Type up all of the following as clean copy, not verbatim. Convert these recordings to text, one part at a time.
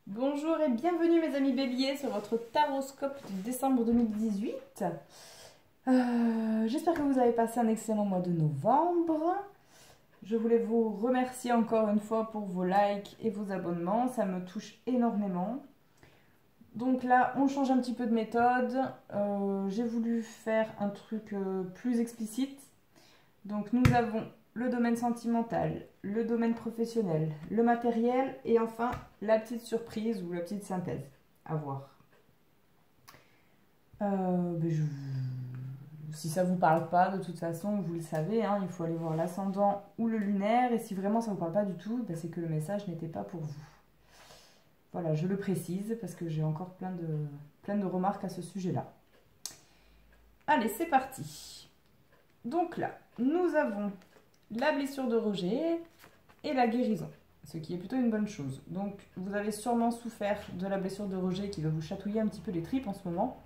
Bonjour et bienvenue mes amis béliers sur votre taroscope de décembre 2018. J'espère que vous avez passé un excellent mois de novembre. Je voulais vous remercier encore une fois pour vos likes et vos abonnements, ça me touche énormément. Donc là, on change un petit peu de méthode. J'ai voulu faire un truc plus explicite. Donc nous avons le domaine sentimental, le domaine professionnel, le matériel et enfin la petite surprise ou la petite synthèse. À voir. Si ça vous parle pas, de toute façon, vous le savez, hein, il faut aller voir l'ascendant ou le lunaire. Et si vraiment ça vous parle pas du tout, c'est que le message n'était pas pour vous. Voilà, je le précise parce que j'ai encore plein de remarques à ce sujet-là. Allez, c'est parti. Donc là, nous avons la blessure de rejet et la guérison, ce qui est plutôt une bonne chose. Donc vous avez sûrement souffert de la blessure de rejet qui va vous chatouiller un petit peu les tripes en ce moment.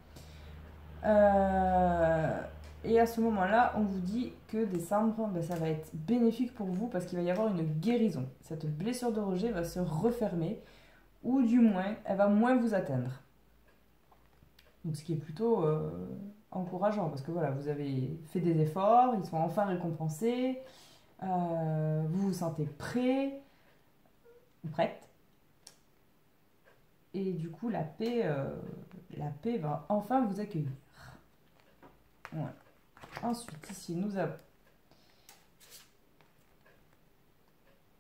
Et à ce moment-là, on vous dit que décembre, ça va être bénéfique pour vous parce qu'il va y avoir une guérison. Cette blessure de rejet va se refermer ou du moins, elle va moins vous atteindre. Donc ce qui est plutôt encourageant parce que voilà, vous avez fait des efforts, ils sont enfin récompensés. Vous vous sentez prêt ou prête. Et du coup, la paix va enfin vous accueillir. Ouais. Ensuite, ici, nous avons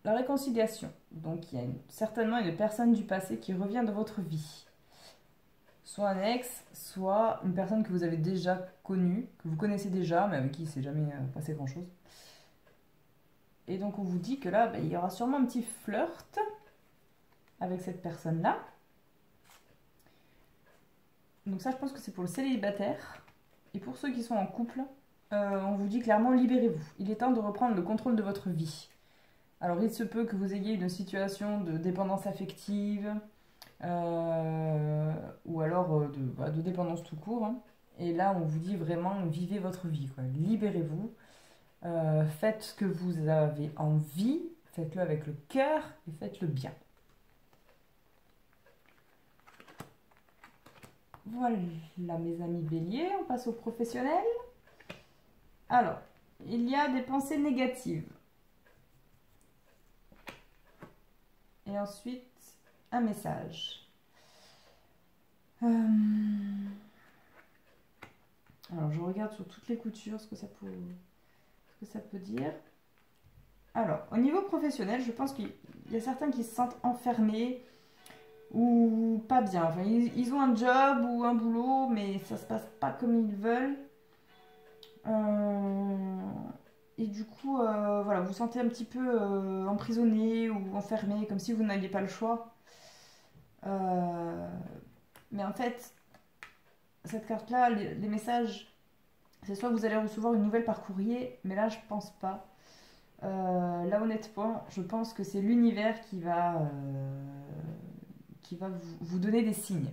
la réconciliation. Donc, il y a certainement une personne du passé qui revient dans votre vie. Soit un ex, soit une personne que vous avez déjà connue, que vous connaissez déjà, mais avec qui il ne s'est jamais passé grand-chose. Et donc, on vous dit que là, il y aura sûrement un petit flirt avec cette personne-là. Donc ça, je pense que c'est pour le célibataire. Et pour ceux qui sont en couple, on vous dit clairement, libérez-vous. Il est temps de reprendre le contrôle de votre vie. Alors, il se peut que vous ayez une situation de dépendance affective, ou alors de dépendance tout court. Hein. Et là, on vous dit vraiment, vivez votre vie. Libérez-vous. Faites ce que vous avez envie. Faites-le avec le cœur et faites-le bien. Voilà mes amis béliers, on passe au professionnel. Alors, il y a des pensées négatives. Et ensuite, un message. Alors, je regarde sur toutes les coutures ce que ça peut dire. Alors, au niveau professionnel, je pense qu'il y a certains qui se sentent enfermés ou pas bien. Enfin, ils ont un job ou un boulot, mais ça se passe pas comme ils veulent. Et du coup, voilà, vous vous sentez un petit peu emprisonné ou enfermé, comme si vous n'aviez pas le choix. Mais en fait, cette carte-là, les messages, c'est soit vous allez recevoir une nouvelle par courrier, mais là, je pense pas. Là, honnêtement, je pense que c'est l'univers qui va vous donner des signes.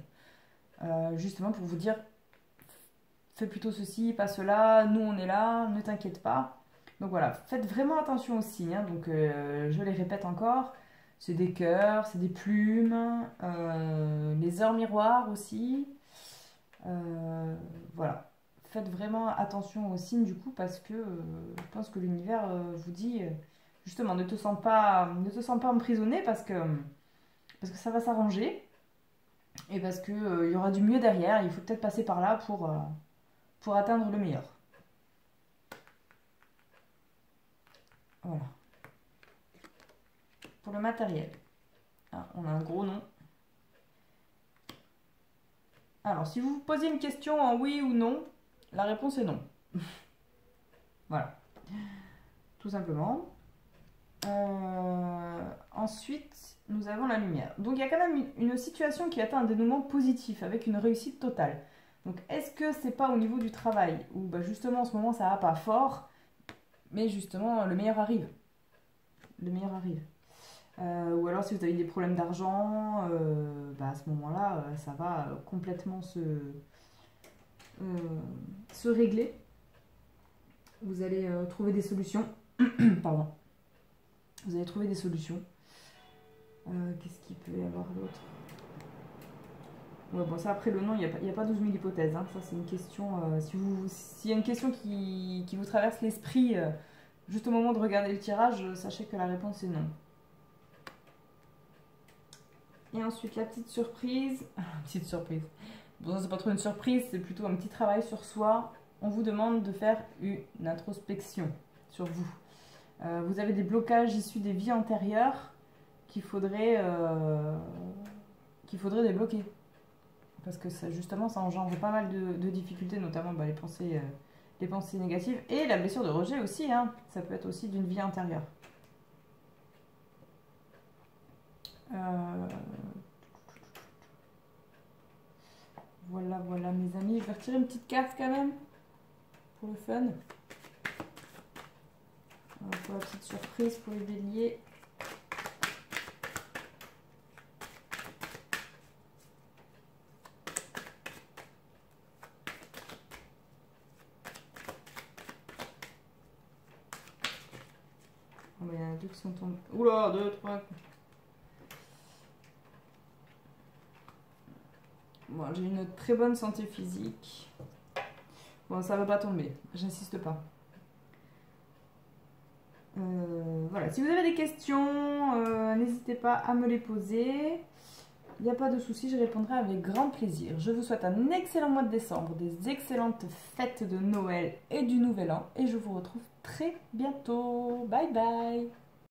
Justement pour vous dire, fais plutôt ceci, pas cela, nous on est là, ne t'inquiète pas. Donc voilà, faites vraiment attention aux signes. Hein. Donc je les répète encore, c'est des cœurs, c'est des plumes, les heures miroirs aussi. Voilà, faites vraiment attention aux signes du coup parce que je pense que l'univers vous dit justement ne te sens pas emprisonné parce que ça va s'arranger et parce que il y aura du mieux derrière. Il faut peut-être passer par là pour atteindre le meilleur. Voilà. Pour le matériel, ah, on a un gros nom. Alors, si vous vous posez une question en oui ou non, la réponse est non. Voilà. Tout simplement. Ensuite, nous avons la lumière. Donc, il y a quand même une situation qui atteint un dénouement positif avec une réussite totale. Donc, est-ce que c'est pas au niveau du travail où justement en ce moment ça va pas fort, mais justement le meilleur arrive. Le meilleur arrive. Ou alors si vous avez des problèmes d'argent, à ce moment-là, ça va complètement se régler. Vous allez trouver des solutions. Pardon. Vous allez trouver des solutions. Qu'est-ce qu'il peut y avoir d'autre ? Ouais, bon, ça après le nom, il y a pas 12 000 hypothèses. Hein. Ça, c'est une question. S'il y a une question qui vous traverse l'esprit juste au moment de regarder le tirage, sachez que la réponse est non. Et ensuite, la petite surprise. Petite surprise. Bon, ça, c'est pas trop une surprise, c'est plutôt un petit travail sur soi. On vous demande de faire une introspection sur vous. Vous avez des blocages issus des vies antérieures qu'il faudrait débloquer. Parce que ça, justement, ça engendre pas mal de difficultés, notamment bah, les pensées négatives. Et la blessure de rejet aussi, hein. Ça peut être aussi d'une vie antérieure. Voilà, voilà mes amis. Je vais retirer une petite carte quand même, pour le fun. Pour la petite surprise pour les béliers. Oh, bah, il y en a deux qui sont tombés. Oula, deux, trois. Bon, j'ai une très bonne santé physique. Bon, ça va pas tomber, j'insiste pas. Voilà, si vous avez des questions, n'hésitez pas à me les poser. Il n'y a pas de souci, je répondrai avec grand plaisir. Je vous souhaite un excellent mois de décembre, des excellentes fêtes de Noël et du Nouvel An. Et je vous retrouve très bientôt. Bye bye!